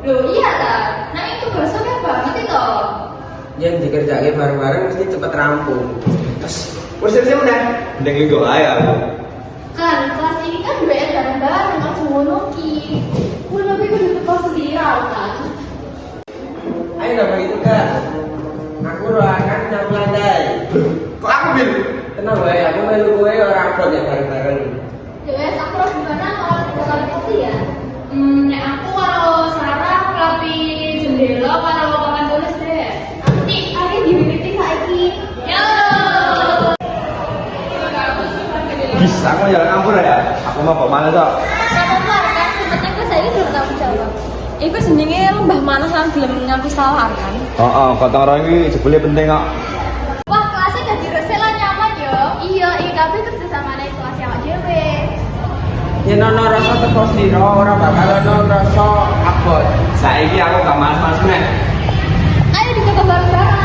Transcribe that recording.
Loh iya kan, nah itu besoknya banget itu. Yang dikerjain bareng-bareng mesti cepet rampung. Terus kursinya udah mending linggo aja aku. Kan kelas ini kan BN bareng-bareng langsung ngono ki. Kuwi lebih kudu teko sendiri kan. Ayo nggak begitu kan? Aku akan nyapu lantai. Kok aku bil? Tenang gue, aku melu gue orang pro ya bareng-bareng. Ya wes aku harus gimana kalau bakal pasti ya. Nek aku kalau Sarah rapi jendela kalau papan tulis deh. Nanti akhirnya diwiwiti saiki. Yo. Bisa aku jalan ampun ya. Aku mau kok mana tuh? Kamu kan sebenarnya gue saya belum tahu jawab. Iku jenenge lembah manas lan gelem ngaku salah kan. Oh, kota orang ini jebule penting kok. Wah, kelasnya jadi resik lah nyaman yo. Iya, IKB kerja sama nih kelas yang dhewe. Ya nono rasa teko sendiri, orang bakal nono rasa abot. Saiki aku gak mas-mas nih. Ayo dicoba bareng-bareng.